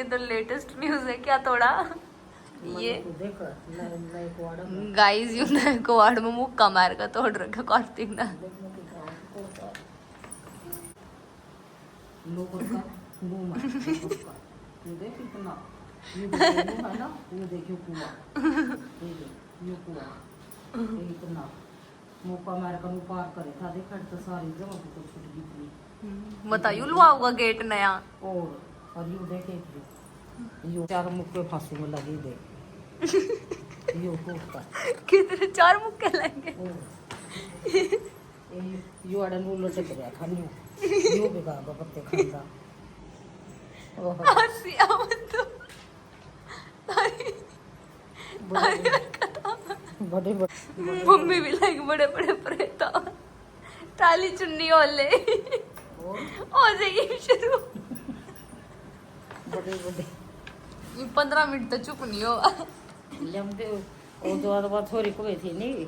ये तो latest news है क्या थोड़ा ये देख नए कुआड़ा में गाइस यू नए कुआड़ में मुक्का मार का तोड़ रखा कार्तिक ने लोगों का मुंह मार का ये देख इतना ये देखो है ना ये देखियो कुआ ये कुआ ये इतना मुक्का मार का मुंह पार करे था देखा तो सारी जगह तो छूट गई थी बताइयो लुआ होगा गेट नया और यू देखे यो चार मुक्के फांसी में लगी दे यो का कितने 4 मुक्के लगे यो अड़न वो लटक रहा था न्यू यो बेगा पत्ते खांदा हंसी आवत तो बड़े मम्मी भी लाइक बड़े बड़े प्रेता टाली चुन्नी ओले हो जाएगी शुरू बड़े 15 मिनट तो चुप नहीं हो लंबे वो जो बात थोड़ी को गई थी नहीं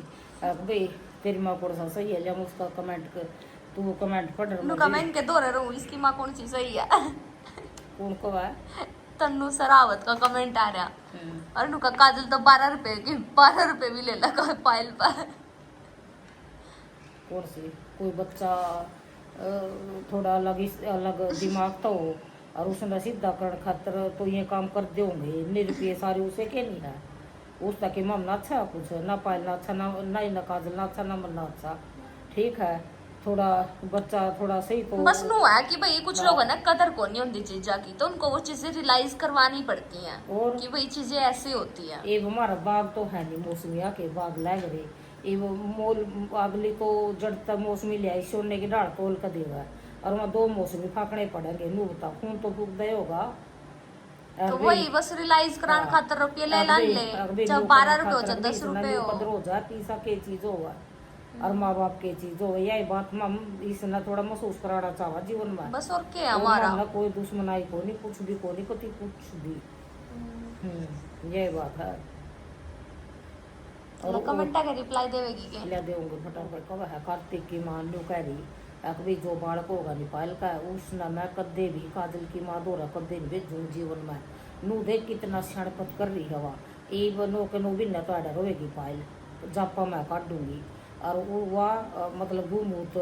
अब भाई तेरी माँ को सही है ले उसका कमेंट कर तू वो कमेंट पढ़ नु कमेंट के दो रहूं इसकी माँ कौन सी सही है कौन को है तन्नू सरावत का कमेंट आ रहा और नुका काजल तो 12 रुपए की 12 रुपए भी ले लगा पायल पर कौन सी कोई बच्चा थोड़ा अलग दिमाग तो हो और उसने सीधा कर खातर तो ये काम कर दोगे निरुपये सारे उसे के नहीं है उसका कि मम ना अच्छा कुछ ना पायल ना अच्छा ना काजल ना अच्छा ना मन ना अच्छा ठीक है थोड़ा बच्चा थोड़ा सही तो बस नु है कि भाई कुछ लोग है ना कदर को नहीं होती चीजा की तो उनको वो चीजें रियलाइज करवानी पड़ती हैं और कि भाई चीजें ऐसी होती हैं ये हमारा बाग तो है नहीं मौसमिया के बाग लग रहे ये मोल अगली तो जड़ तक मौसमी ले आई सोने की डाल तोल कर देगा और वहाँ 2 मौसमी फाकने पड़ेंगे नू बता खून तो फूक दे होगा तो वही बस रियलाइज कराने खातर रुपये ले लान ले जब 12 रुपए हो जाए 10 रुपए हो जाती सा के चीज होगा और माँ बाप के चीज हो यही बात हम इसने थोड़ा महसूस कराना चाहा जीवन में बस और क्या हमारा कोई दुश्मनाई को नहीं कुछ भी को नहीं कति कुछ भी यही बात है और कमेंट के रिप्लाई देवेगी के ले देंगे फटाफट कब है कार्तिक की मां न्यू कह रही अकबी जो बालक होगा नेपाल का उसने मैं कदे भी काजल की माँ दोरा कदे नहीं भेजूँ जीवन में नू देख कितना क्षणपत कर रही हवा ए बनो के नो भी न तो रोएगी पायल जापा मैं काट दूंगी और वह मतलब घूमूत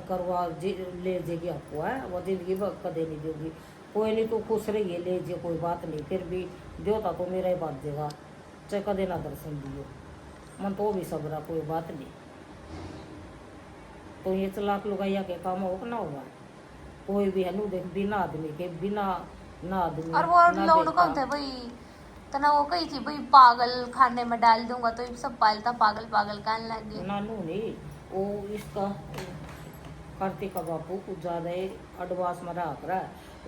कर वह ले जाएगी आपको है वह जिंदगी कदे नहीं देगी कोई नहीं तो खुश रहिए ले जे कोई बात नहीं फिर भी देवता तो मेरा ही बात देगा चाहे कदे ना दर्शन दियो मन तो भी सबरा कोई बात नहीं तो ये चलाक लुगाइया के काम हो ना होगा कोई भी है नु देख बिना आदमी के बिना ना आदमी और वो लोग कौन थे भाई तना वो कही थी भाई पागल खाने में डाल दूंगा तो सब पालता पागल पागल कहने लगे नानू नहीं वो इसका कार्तिक का बापू कुछ ज्यादा एडवांस में रहा कर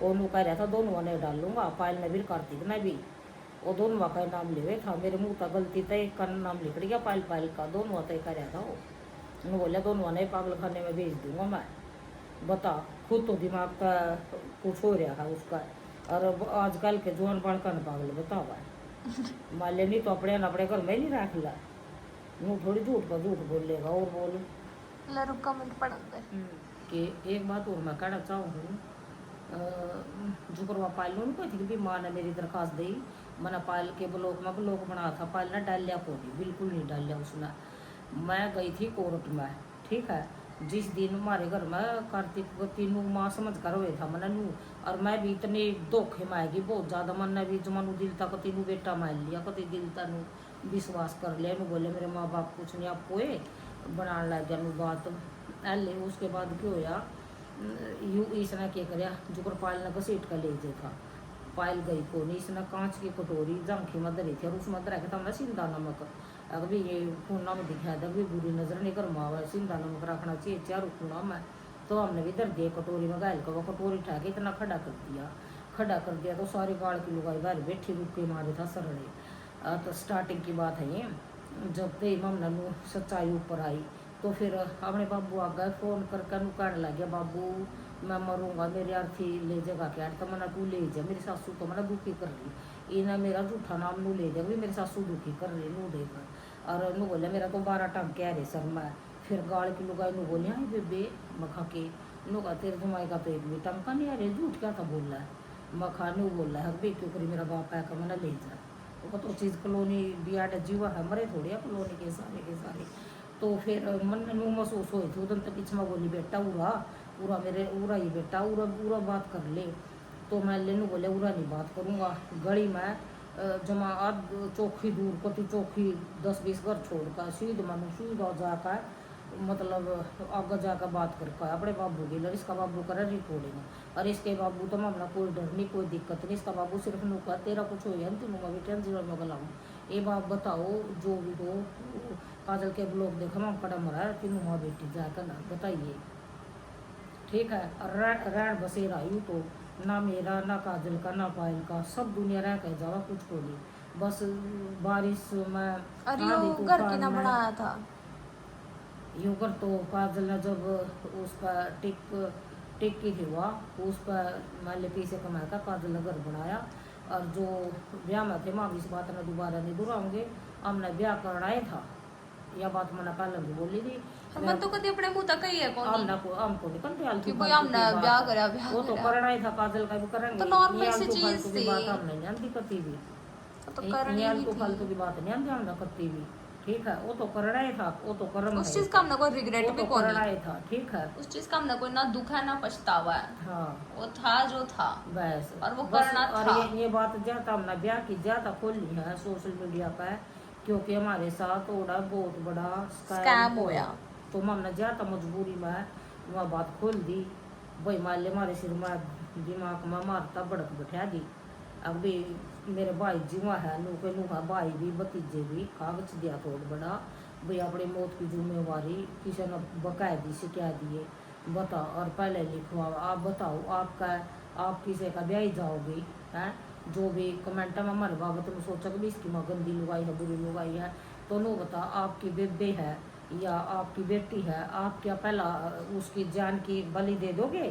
वो नु कह रहा था दोनों ने डाल लूंगा पायल ने भी कार्तिक ने भी वो दोनों का नाम लिखे था मेरे मुंह का गलती तय का नाम लिख दिया पायल पायल का दोनों तय कर रहा था वो बोला दोनों ने पागल खाने में भेज दूंगा मैं बता खुद तो दिमाग का कुछ हो रहा है उसका और आजकल के जवान बड़का न पागल बतावा मान ले नहीं तो अपने घर में नहीं रख ला वो थोड़ी झूठ पर झूठ बोल लेगा और बोल कमेंट पढ़ा कि एक बात और मैं कहना चाहूँगी जो करवा पायल ने कोई थी कि माँ ने मेरी दरखास्त दी मैंने पायल के ब्लॉक में ब्लॉक बना था पायल ने डाल लिया कोई बिल्कुल नहीं डाल लिया उसने मैं गई थी कोर्ट में ठीक है जिस दिन हमारे घर में कार्तिक तीनों माँ समझ कर हुए था मैंने नू और मैं भी इतने धोखे में आएगी बहुत ज़्यादा मन ने भी जमानू दिल था कति नू बेटा मान लिया कति दिल था नू विश्वास कर लिया नू बोले मेरे माँ बाप कुछ नहीं आपको बनाने लग गया नू बात ले उसके बाद क्यों होया यू इसने क्या कराया जो पायल ने घसीट कर ले था पायल गई को नहीं इसने कांच की कटोरी जंखी में धरी थी और उसमें धरा के था मैं सिंधा नमक अभी ये खूना में दिखाया था भी बुरी नजर नहीं कर मावा सिंधा नमक रखना चाहिए चारों खूना में तो हमने भी धर दिया कटोरी में गायल का वो कटोरी उठा के इतना खड़ा कर दिया तो सारी गाड़ की लुगाई बाहर बैठी रुके मारे था सरड़े तो स्टार्टिंग की बात है ये जब ते ममना सच्चाई ऊपर आई तो फिर अपने बाबू आ गए फोन करके कहने लग गया बाबू मैं मरूंगा मेरी अर्थी ले जाएगा क्या तो मना तू ले जा मेरी सासू तो मना दुखी कर रही इन्हें मेरा झूठा नाम नू ले जा भी मेरी सासू दुखी कर रही नू देकर और नू बोले मेरा तो 12 टंग कह रहे सर मैं फिर गाड़ की लुगाई नू बोले आई बेबे मखा के नू का तेरे जमाई का तो एक भी टंका नहीं आ रही झूठ क्या था बोल रहा है मखानू बोल रहा है भी क्यों करी मेरा बाप है मना ले जा वो तो चीज़ कॉलोनी बिया जीवा है मरे थोड़े कॉलोनी के सारे तो फिर मन में महसूस हुई थी उधर तक पिछमा बोली बेटा उरा उरा मेरे उरा ही बेटा उरा उरा बात कर ले। तो मैं लेनू बोले उरा नहीं बात करूँगा गली में जमा आध चौखी दूर कति चौखी 10-20 घर छोड़ कर सीध मानो सीधा जाकर मतलब आगे जाकर बात कर अपने बाबू की लड़ इसका बाबू कर रिकॉर्डिंग और इसके बाबू तो मामला कोई डर नहीं कोई दिक्कत नहीं इसका बाबू सिर्फ नुका तेरा कुछ हो या तीनों का बेटा जीवन में गलाऊँ ये बाप बताओ जो भी हो काजल के ब्लॉग देखो हम कड़ा मरा तीनों माँ बेटी जाकर ना बताइए ठीक है। रैन बसेरा यूँ तो ना मेरा ना काजल का ना पायल का सब दुनिया रह कर जावा कुछ को नहीं बस बारिश में घर की ना बनाया था यूँ कर तो काजल ने जब उसका टिक की थी हुआ उस पर मान लिया पैसे कमाया था काजल ने घर बनाया और जो ब्याह में थे माँ इस बात में दोबारा नहीं दोहराऊंगे हमने ब्याह करना था यह बात मैंने पहले भी बोली थी हम तो कभी अपने मुंह तक ही है कौन हमको नहीं करते कि कोई हमने ब्याह करा वो तो करना ही था काजल का भी करेंगे तो नॉर्मल सी चीज थी बात हमने नहीं आती कती भी तो करनी ही थी फालतू की बात नहीं आती हमने कती भी ठीक है वो तो करना ही था वो तो करना उस चीज का हमने कोई रिग्रेट भी कोई करना ही था ठीक है उस चीज का हमने कोई ना दुख है ना पछतावा है हाँ वो था जो था बस और वो करना और था ये बात ज्यादा हमने ब्याह की ज्यादा खोली है सोशल मीडिया पर क्योंकि हमारे साथ थोड़ा बहुत बड़ा स्कैम होया तो हमने ज्यादा मजबूरी में वह बात खोल दी भाई मान ले हमारे सिर में दिमाग में मारता बड़क बैठा दी अब भी मेरे भाई जी वहाँ है नूके नूहा भाई भी भतीजे भी कागज दिया थोड़ बड़ा भाई अपनी मौत की जिम्मेवारी किसी ने बकायदी से क्या दिए बताओ और पहले लिखवाओ आप बताओ आपका आप किसी का ब्याह जाओगे हैं जो भी कमेंट में हमारे बाबत में सोचा कि इसकी माँ गंदी लुगाई है बुरी लुगाई है तो नो बता आपकी बेबे है या आपकी बेटी है आप क्या पहला उसकी जान की बलि दे दोगे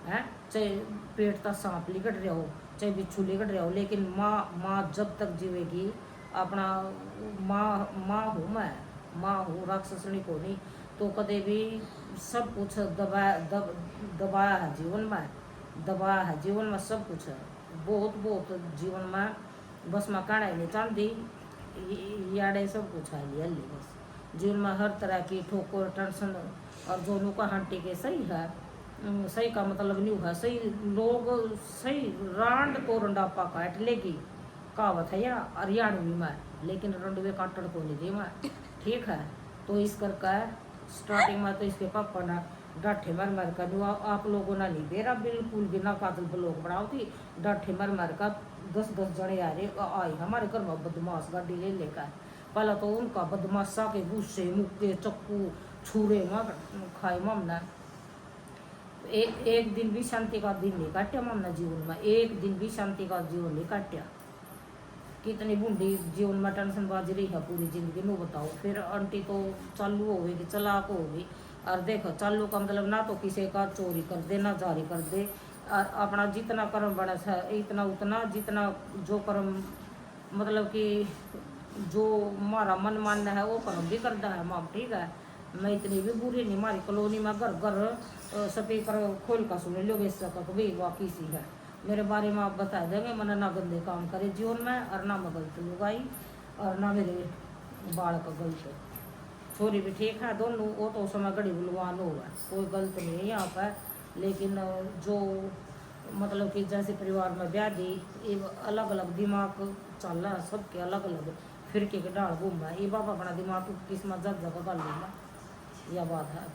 हैं चाहे पेट तक सांप लिकट रहे हो चाहे बिच्छू लिकट रहे हो लेकिन माँ जब तक जीवेगी अपना माँ हूँ मैं माँ हूँ राक्षसनी को नहीं तो कदे भी सब कुछ दबाया है जीवन में दबाया है जीवन में सब कुछ है बहुत जीवन में बस मैं कहना ही नहीं चाहती याडे सब कुछ है लिया बस जीवन में हर तरह की ठोकर टेंशन और दोनों का हंटी के सही है सही का मतलब नहीं हुआ सही लोग सही रांड को रंडापा काट लेगी कहावत है या हरियाणवी में लेकिन रंडवे काटड़ को नहीं दी मैं ठीक है। तो इस करके स्टार्टिंग में तो इसके पापा ना डाठे मर का जो आप लोगों ने नहीं बेरा बिल्कुल भी ना काजल ब्लॉग बनाओ थी डाठे मर का 10 जने आ रहे आए हमारे घर में बदमाश गाड़ी ले लेकर पहला तो उनका बदमाशा के गुस्से मुक्के चक्कू छुरे खाए ममना एक दिन भी शांति का दिन नहीं काटा ममना जीवन में एक दिन भी शांति का जीवन नहीं काटा कितनी बूढ़ी जीवन में टेंशन बाजी रही है पूरी जिंदगी नो बताओ फिर आंटी तो चालू होगी चलाक होगी और देखो चालू का मतलब ना तो किसी का चोरी कर दे ना जारी कर दे और अपना जितना कर्म बना है इतना उतना जितना जो कर्म मतलब कि जो हमारा मन मानना है वो कर्म भी करता है माम ठीक है। मैं इतनी भी बुरी नहीं हमारी कॉलोनी में घर घर स्पीकर खोल का सुन लो बेच सका भाई वाकई सी है मेरे बारे में आप बता देंगे मैंने ना गंदे काम करे जीवन में और ना मैं गलत लुगाई और ना मेरे बाल का गलत छोरी भी ठीक है दोनों वो तो समय घड़ी बुलवान होगा कोई गलत नहीं है यहाँ पर लेकिन जो मतलब कि जैसे परिवार में ब्याह दी ये अलग अलग दिमाग चल रहा है सबके अलग अलग फिरके के डाल घूम रहा है ये बाबा अपना दिमाग किस्मत जग जगह कर लेगा यह बात है।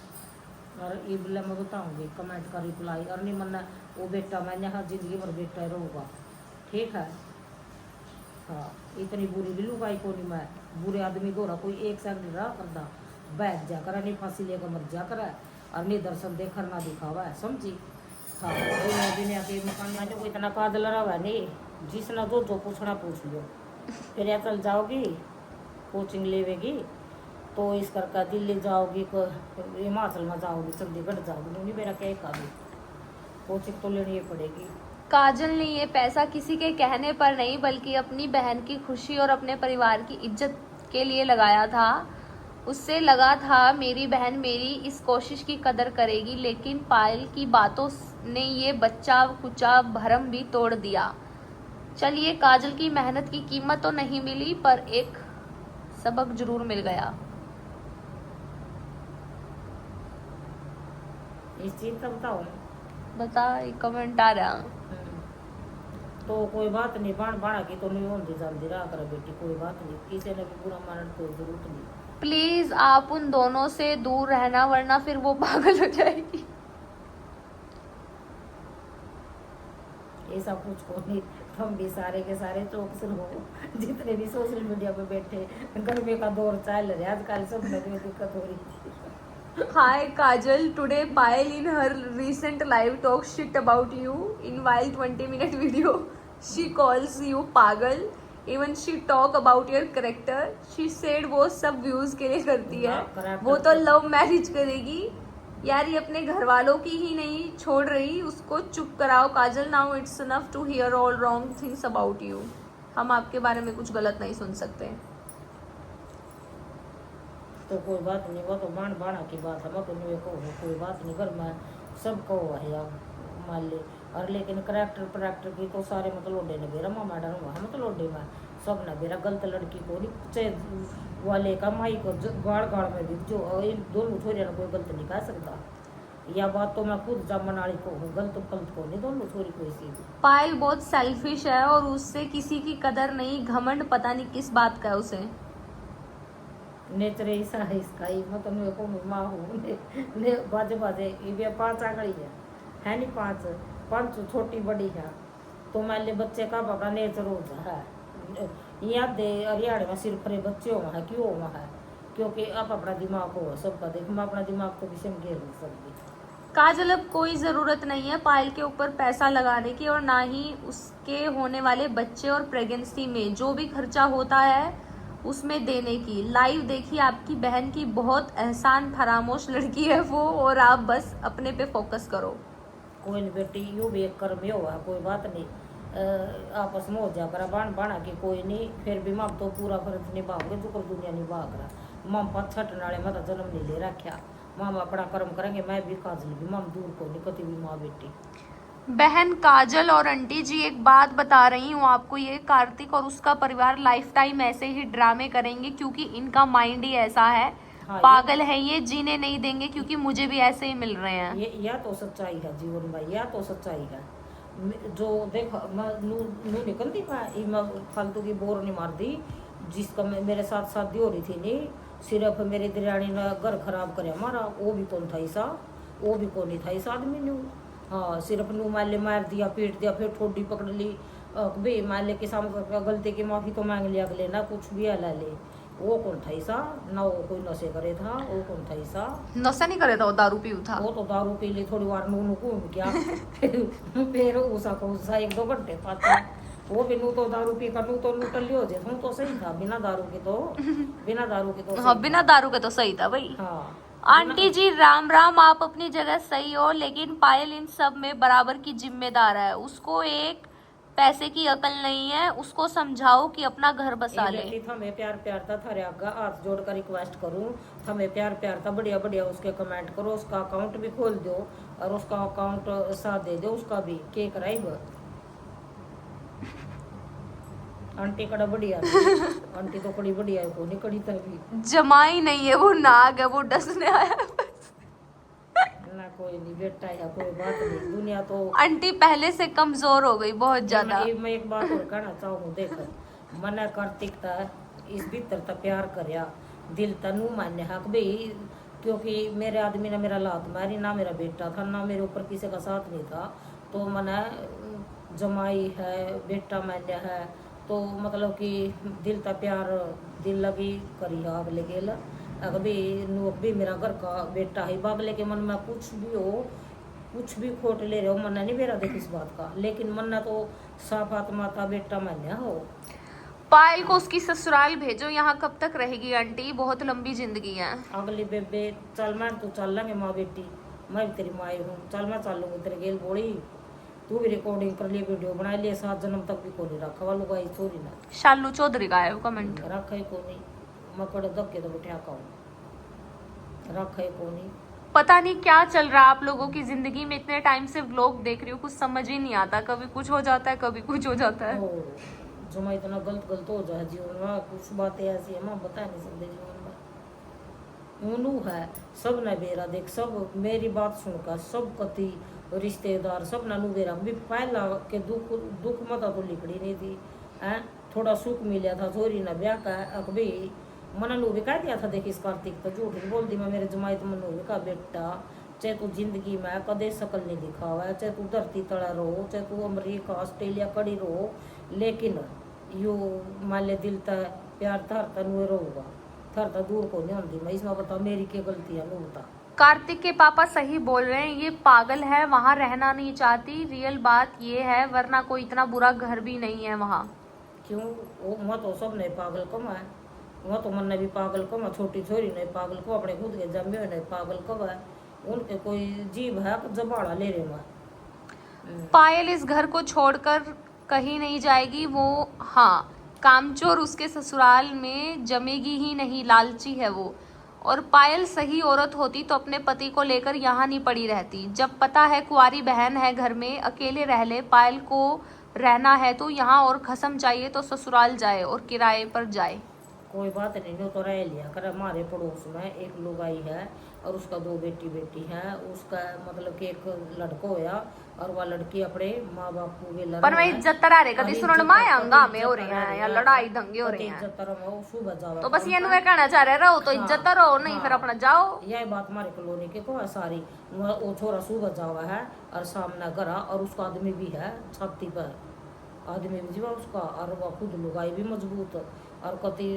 और ये बोले मैं बताऊँगी कमेंट का रिप्लाई और नहीं मना वो बेटा मैं यहाँ जिंदगी भर बेटा रहूँगा ठीक है। हाँ इतनी बुरी भी लुगाई को नहीं मैं बुरे आदमी गोरा कोई एक सेकंड रहा करता बैठ जा कर नहीं फांसी लेकर मर जा कर और नहीं दर्शन देखकर ना दिखावा है समझी। हाँ दुनिया के मकान में जो इतना कादल रहा है नहीं जिसना जो पूछना पूछ लो फिर या चल जाओगी कोचिंग लेवेगी तो इस करके दिल्ली जाओगी हिमाचल में जाओगी चंडीगढ़ जाओगी नहीं मेरा क्या काबी कोचिंग तो लेनी ही पड़ेगी। काजल ने ये पैसा किसी के कहने पर नहीं बल्कि अपनी बहन की खुशी और अपने परिवार की इज्जत के लिए लगाया था। उससे लगा था मेरी बहन मेरी इस कोशिश की कदर करेगी लेकिन पायल की बातों ने ये बच्चा कुचा भरम भी तोड़ दिया। चलिए, काजल की मेहनत की कीमत तो नहीं मिली, पर एक सबक जरूर मिल गया। इस चीज का बताओ। बता, कमेंट आ रहा। तो कोई बात नहीं, बाण बाणा की तो नहीं होती जल्दी रहा कर बेटी, कोई बात नहीं, किसी ने भी बुरा मानने की कोई जरूरत नहीं। प्लीज आप उन दोनों से दूर रहना, वरना फिर वो पागल हो जाएगी। ऐसा कुछ को नहीं, हम भी सारे के सारे चौकस हो, जितने भी सोशल मीडिया पे बैठे, गर्मी का दौर चल रहा है आजकल, सब में दिक्कत हो रही है। Hi Kajal, today Payal in her recent live talk shit about you in while 20-minute video. She calls you pagal. Even she talk about your character. She said वो सब views के लिए करती है, वो तो लव मैरिज करेगी यार। ये अपने घर वालों की ही नहीं छोड़ रही, उसको चुप कराओ Kajal. Now it's enough to hear all wrong things about you. हम आपके बारे में कुछ गलत नहीं सुन सकते। तो कोई बात नहीं, वो तो बाण बाणा की बात है, मैं तो नहीं को कोई बात नहीं, घर में सब को है यार मान ले। और लेकिन करैक्टर की तो सारे मतलब लोडे ने बेरा मामा डर हुआ है, मतलब लोडे में सब ना बेरा गलत लड़की को नहीं चाहे वाले का माई को गाड़ गाड़ में भी जो दोनों छोरिया कोई गलत नहीं कह सकता। यह बात तो मैं खुद जामन वाली को हूँ, गलत को नहीं दोनों छोरी कोई सी। पायल बहुत सेल्फिश है और उससे किसी की कदर नहीं, घमंड पता नहीं किस बात का है उसे। नेचर ऐसा है इसका, मतलब मेरे को माँ हूँ ने बाजे बाजे ये 5 आगड़ी है नहीं, 5 छोटी बड़ी है। तो मान ले बच्चे का अपना नेचर हो है, याद दे हरियाणा में सिर्फ रे बच्चे हुआ है, क्यों हुआ है, क्योंकि आप अपना दिमाग हो सबका देख, मैं अपना दिमाग तो किसी में घेर नहीं सकती। काजल, अब कोई ज़रूरत नहीं है पायल के ऊपर पैसा लगाने की, और ना ही उसके होने वाले बच्चे और प्रेगनेंसी में जो भी खर्चा होता है उसमें देने की। लाइव देखिए, आपकी बहन की बहुत एहसान फरामोश लड़की है वो, और आप बस अपने पे फोकस करो। कोई नहीं बेटी, यूँ भी एक कर्म हुआ, कोई बात नहीं, आपस में हो जा करा बाण बाणा की कोई नहीं। फिर भी माम तो पूरा फर्ज निभाओगे जो कर दुनिया निभा करा। माम 5 छठ नाले मैं तो जन्म नहीं ले रखा, माम अपना कर्म करेंगे, मैं भी काजल भी, माम दूर को नहीं कभी भी माँ बेटी। बहन काजल और आंटी जी, एक बात बता रही हूँ आपको, ये कार्तिक और उसका परिवार लाइफ टाइम ऐसे ही ड्रामे करेंगे, क्योंकि इनका माइंड ही ऐसा है। हाँ, पागल है ये, जीने नहीं देंगे, क्योंकि मुझे भी ऐसे ही मिल रहे हैं। ये या तो सच्चाई है जीवन में, या तो सच्चाई है। जो देख मैं नू निकलती मैं फालतू की बोर नहीं मार दी। जिसका मेरे साथ शादी हो रही थी नहीं, सिर्फ मेरी दरियाणी ने घर खराब करे हमारा, वो भी कौन था ऐसा, वो भी कौन नहीं था इस आदमी ने। हाँ, सिर्फ नू माले मार दिया, पीट दिया, फिर ठोडी पकड़ ली भाई माले के सामने गलती की माफ़ी तो मांग लिया अगले ना, कुछ भी हला ले। वो कौन था ऐसा ना, वो कोई नशे करे था, वो कौन था ऐसा, नशा नहीं करे था, वो दारू पीऊ था। वो तो दारू पी ली थोड़ी बार, नू घूम गया फिर उसा को उसा 1-2 घंटे पाता, वो भी नू तो दारू पी कर नू तो टल्ली हो जाए, तो सही था बिना दारू के तो, बिना दारू के तो हाँ, बिना दारू के तो सही था भाई। हाँ आंटी जी राम राम, आप अपनी जगह सही हो, लेकिन पायल इन सब में बराबर की जिम्मेदार है। उसको एक पैसे की अकल नहीं है, उसको समझाओ कि अपना घर बसा ले। हमें प्यार था थारे आगा हाथ जोड़ कर रिक्वेस्ट करूं, हमें प्यार था, बढ़िया बढ़िया उसके कमेंट करो, उसका अकाउंट भी खोल दो और उसका अकाउंट साथ दे दो, उसका भी के कराइब। आंटी कड़ा बढ़िया आंटी तो कड़ी बढ़िया है, को नहीं कड़ी तभी जमाई नहीं है वो, नाग है वो, डसने आया ना। कोई नहीं बेटा है, कोई बात नहीं, दुनिया तो आंटी पहले से कमजोर हो गई बहुत ज्यादा। मैं एक बात और कहना चाहूँ, देख मना कार्तिक था इस भीतर था प्यार करया, दिल तनु मान्य हक भाई, क्योंकि मेरे आदमी ने मेरा लात मारी, ना मेरा बेटा था, ना मेरे ऊपर किसी का साथ नहीं था, तो मना जमाई है, बेटा मान्य है, तो मतलब कि दिल ता प्यार दिल लगी करी आग लगे अभी नू भी मेरा घर का बेटा है, बागले के मन में कुछ भी हो, कुछ भी खोट ले रहे हो, मन्ना नहीं मेरा देख इस बात का, लेकिन मन्ना तो साफ आत्मा था, बेटा मान्या हो। पायल को उसकी ससुराल भेजो, यहाँ कब तक रहेगी आंटी, बहुत लंबी जिंदगी है। अगली बेबे चल मैं तो चल लेंगे माँ बेटी, मैं भी तेरी माँ हूँ, चल मैं चल लूँगी तेरे गेल बोड़ी, तू भी रिकॉर्डिंग कर लिए, वीडियो बना लिए, 7 जन्म तक भी को नहीं रखा वालों का छोरी ना। शालू चौधरी का है वो कमेंट, रखा ही को नहीं, मकड़ धक्के तो बिठा का रखा ही को नहीं, पता नहीं क्या चल रहा है आप लोगों की जिंदगी में। इतने टाइम से व्लॉग देख रही हूँ, कुछ समझ ही नहीं आता, कभी कुछ हो जाता है कभी कुछ हो जाता है। जो मैं इतना गलत हो जाए जीवन में, कुछ बातें ऐसी है मैं बता नहीं सकते जीवन में। उनू है सब ने बेरा देख, सब मेरी बात सुनकर सब कति रिश्तेदार सब नू बेरा भी पहला के दुख मत तो लिखड़ी नहीं थी है। थोड़ा सुख मिला था थोड़ी ना ब्याह का अकबी मना नू भी कह दिया था देख इस कार्तिक तो झूठ नहीं बोल दी मैं मेरे जमाई तो मनु भी कहा बेटा चाहे तू जिंदगी में कदे शकल नहीं दिखावा, चाहे तू धरती तड़ा रहो, चाहे तू अमरीका ऑस्ट्रेलिया कड़ी रहो, लेकिन यो माले दिल तक प्यार थर तनु रहूगा, थर तक दूर को नहीं आती। मैं इसमें बता मेरी क्या गलती है, मैं बता। कार्तिक के पापा सही बोल रहे हैं, ये पागल है, वहाँ रहना नहीं चाहती। रियल बात ये है, वरना कोई इतना बुरा घर भी नहीं है वहाँ। क्यों वो वहाँ तो सब नहीं पागल कम है, वहाँ तो मन ने भी पागल कम है, छोटी छोरी नहीं पागल को अपने खुद के जमे हुए नहीं पागल कम है, उनके कोई जीव है जबाड़ा ले रहे मैं। पायल इस घर को छोड़कर कहीं नहीं जाएगी वो। हाँ, कामचोर उसके ससुराल में जमेगी ही नहीं, लालची है वो। और पायल सही औरत होती तो अपने पति को लेकर यहाँ नहीं पड़ी रहती। जब पता है कुंवारी बहन है घर में, अकेले रह ले, पायल को रहना है तो यहाँ, और खसम चाहिए तो ससुराल जाए और किराए पर जाए। कोई बात नहीं, जो तो रह लिया कर। हमारे पड़ोस में एक लुगाई है और उसका 2 बेटी है, उसका मतलब कि एक लड़का होया और वह लड़की अपने माँ बाप को वे पर मैं इज्जत तरा रे कदी सुनन माए हंगामे हो रहे हैं या लड़ाई दंगे हो रहे हैं, इज्जत तरह सुबह जावा तो बस ये नुए कहना चाह रहे रहो तो इज्जत रहो, नहीं फिर अपना जाओ। यह बात हमारे कॉलोनी के को है सारी। वो छोरा सुबह जावा है और सामने घरा, और उसका आदमी भी है छाती पर, आदमी भी जीवा उसका, और वह खुद लुगाई भी मजबूत और कति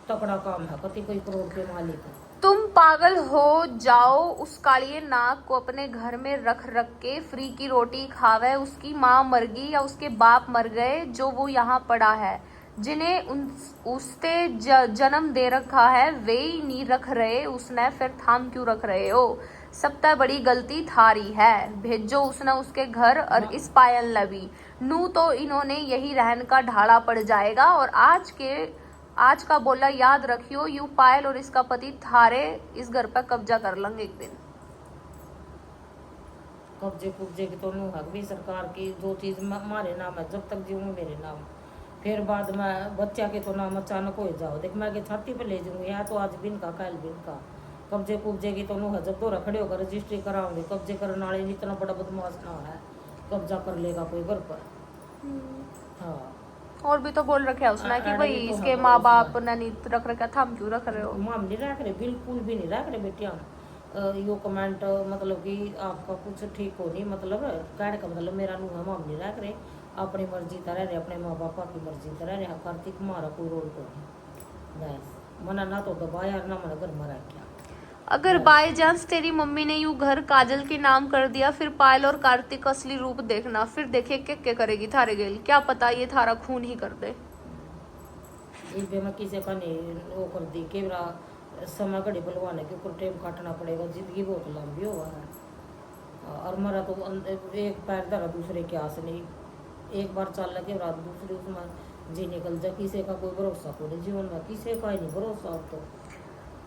तकड़ा काम है, कति कोई करोड़ के मालिक है। तुम पागल हो जाओ, उस कालिए नाग को अपने घर में रख के फ्री की रोटी खावे। उसकी माँ मर गई या उसके बाप मर गए जो वो यहाँ पड़ा है, जिन्हें उसने जन्म दे रखा है वे ही नहीं रख रहे उसने, फिर थाम क्यों रख रहे हो? सबसे बड़ी गलती थारी है, भेजो उसने उसके घर। और इस पायल नबी नू तो इन्होंने यही रहन का ढाला पड़ जाएगा। और आज का बोला याद रखियो, यू पायल और इसका पति थारे इस घर पर कब्जा कर लेंगे एक दिन। कब्जे कुब्जे की तो नू हक भी सरकार की, जो चीज हमारे नाम है जब तक जीऊँ मेरे नाम, फिर बाद में बच्चा के तो नाम अचानक हो जाओ। देख मैं के छाती पे ले जाऊंगी, या तो आज बिन का कल बिन का। कब्जे कुब्जे की तो नू है जब तो रखड़े होकर रजिस्ट्री कराऊंगी। कब्जे करने वाले इतना बड़ा बदमाश ना है, कब्जा कर लेगा कोई घर पर। हाँ, और भी तो बोल रखे है उसने कि भाई इसके माँ बाप ने नहीं रख रखा था, हम क्यों रख रहे हो? माम नहीं रख रहे, बिल्कुल भी नहीं रख रहे बेटिया। यो कमेंट मतलब कि आपका कुछ ठीक हो नहीं, मतलब कहने का मतलब मेरा नू है माम नहीं रख रहे, अपनी मर्जी तरह रहे, अपने माँ बापा की मर्जी तरह रहे। कार्तिक हमारा कोई रोल को नहीं, बस मना ना तो दबाया ना मना घर मरा क्या। अगर बाय चांस तेरी मम्मी ने यूं घर काजल के नाम कर दिया, फिर पायल और कार्तिक का असली रूप देखना, फिर देखे क्या करेगी थारे गेल, क्या पता ये थारा खून ही कर दे। इस बे में किसी का नहीं वो कर दी कि मेरा समय घड़ी बुलवाने के ऊपर टाइम काटना पड़ेगा, जिंदगी बहुत लंबी हुआ है। और मरा तो एक पैर धरा दूसरे के आस नहीं, एक बार चल लगे रात दूसरी उसमें जी निकल जा। किसी का कोई भरोसा को नहीं जीवन में, किसी का ही नहीं भरोसा। अब तो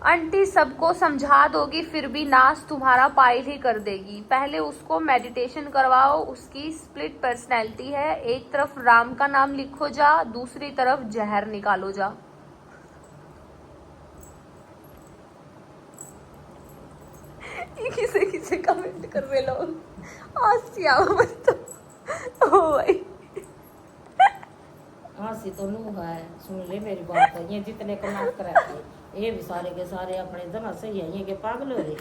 आंटी सबको समझा दोगी फिर भी नाश तुम्हारा पायल ही कर देगी। पहले उसको मेडिटेशन करवाओ, उसकी स्प्लिट पर्सनैलिटी है, एक तरफ राम का नाम लिखो जा, दूसरी तरफ जहर निकालो जा। किसे किसे कमेंट कर रहे लोग, हंसिया मत ओ भाई। हंसी तो नू है, सुन ले मेरी बात। ये जितने कमेंट कराते ये भी सारे के सारे अपने जमा सही है, ये के पागल हो रहे,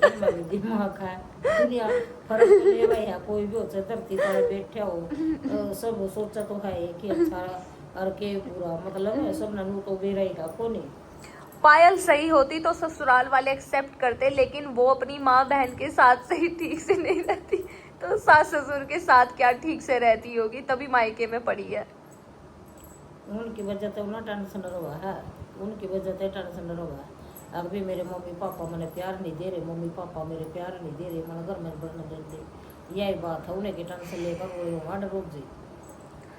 इनमें भी दिमाग है। दुनिया फर्क तो ले भाई है, कोई भी हो चाहे धरती पर बैठे हो, सब सोचा तो है कि अच्छा और के पूरा मतलब है सब नू तो बेरा ही था को नहीं। पायल सही होती तो ससुराल वाले एक्सेप्ट करते, लेकिन वो अपनी माँ बहन के साथ सही ठीक से नहीं रहती तो सास ससुर के साथ क्या ठीक से रहती होगी, तभी मायके में पड़ी है। उनकी वजह से उन्हें टेंशन रहा है, उनकी वजह से टेंशन रहा है। अब भी मेरे मम्मी पापा मैंने प्यार नहीं दे रहे, मम्मी पापा मेरे प्यार नहीं दे रहे, मैंने घर में बढ़ने देते, यही बात है। उन्हें की टेंशन लेकर वो वहाँ डर जी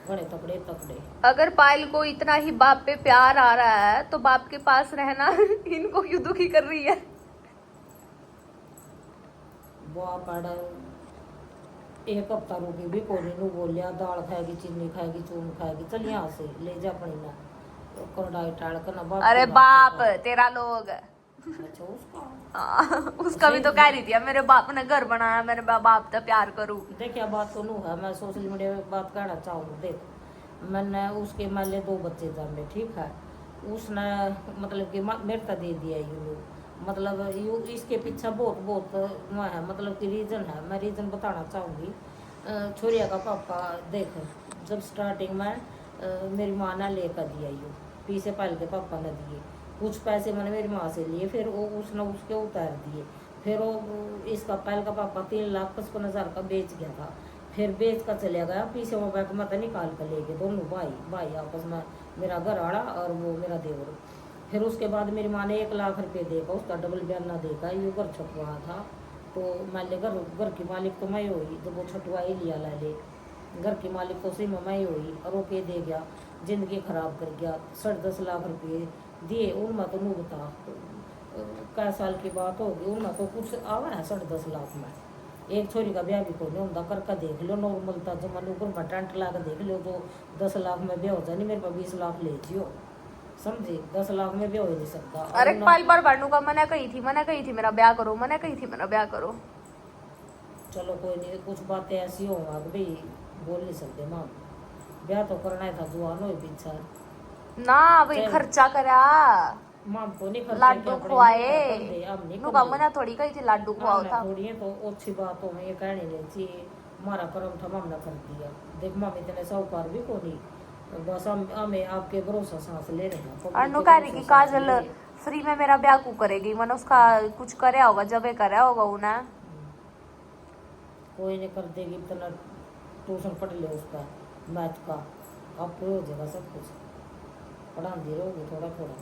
बड़े तकड़े तकड़े। अगर पायल को इतना ही बाप पे प्यार आ रहा है तो बाप के पास रहना इनको क्यों दुखी कर रही है? बाप आड़ा एक हफ्ता रुकी भी कोनी नू बोलिया दाल खाएगी चीनी खाएगी चून खाएगी चल यहाँ से ले जा अपनी ना तो कढ़ाई टाड़ कर ना बाप अरे की बाप का। तेरा लोग। अच्छा उसका उसका भी तो कह रही थी मेरे बाप ने घर बनाया, मेरे बाप तो प्यार करूँ। देखिए बात तो नू है, मैं सोशल मीडिया में बात कहना चाहूँ। देख मैंने उसके माले 2 बच्चे जन्मे, ठीक है, उसने मतलब कि मेरे तक दे दिया यू, मतलब यू इसके पीछे बहुत वह है, मतलब कि रीज़न है। मैं रीज़न बताना चाहूँगी। छोरिया का पापा देख जब स्टार्टिंग में मेरी माँ ने लेकर दिया यू, पीछे पहल के पापा ने दिए कुछ पैसे, मैंने मेरी माँ से लिए, फिर वो उसने उसके उतार दिए, फिर वो इसका पहल का पापा 3,55,000 का बेच गया था, फिर बेच कर चले गया, पीछे वो बैंक मत निकाल कर ले गए दोनों भाई आपस में, मेरा घर आड़ा और वो मेरा देवर। फिर उसके बाद मेरी माँ ने 1,00,000 रुपये देगा, उसका डबल बयाना देगा, ये घर छटवा था। तो मान ले घर की मालिक तो मैं हुई, जब वो छटवा ही लिया ला ले, घर की मालिक तो सही में मैं हुई, और वो पे दे गया, ज़िंदगी ख़राब कर गया। 10.5 लाख रुपये दिए उनमें, तो मुँह बता कै साल की बात होगी, उनमें तो कुछ आवा है 10.5 लाख में। एक छोरी का ब्याह भी कोई नहीं होता, करके देख लो नॉर्मल था जमाने ऊपर में टेंट ला के देख लो, तो 10 लाख में ब्याह हो जाए। नहीं मेरे पास 20 लाख ले जियो, समझे, 10 लाख में ब्याह हो नहीं सकता। अरे पल पर बढ़नू का मना कही थी मेरा ब्याह करो, मना कही थी मेरा ब्याह करो। चलो कोई नहीं, कुछ बातें ऐसी हो भाई बोल नहीं सकते माँ, ब्याह तो करना ही था, जुआन हो पीछा ना वही खर्चा करा, माँ को नहीं खर्चा लाडू खुआए, नुका मना थोड़ी कही थी लाडू खुआओ था। थोड़ी है तो अच्छी बात हो, ये कहने नहीं चाहिए, हमारा कर्म था मामला कर दिया। देख माम इतने साहूकार भी को नहीं, बस हमें आपके भरोसा सांस ले रहे हैं। अनु कह रही कि काजल फ्री में मेरा ब्याह क्यों करेगी, मैंने उसका कुछ करे होगा, जब करे होगा उन्हें। कोई नहीं कर देगी, इतना ट्यूशन पढ़ ले उसका मैथ का, आपको हो जाएगा सब कुछ, पढ़ा दे रहोगे थोड़ा थोड़ा।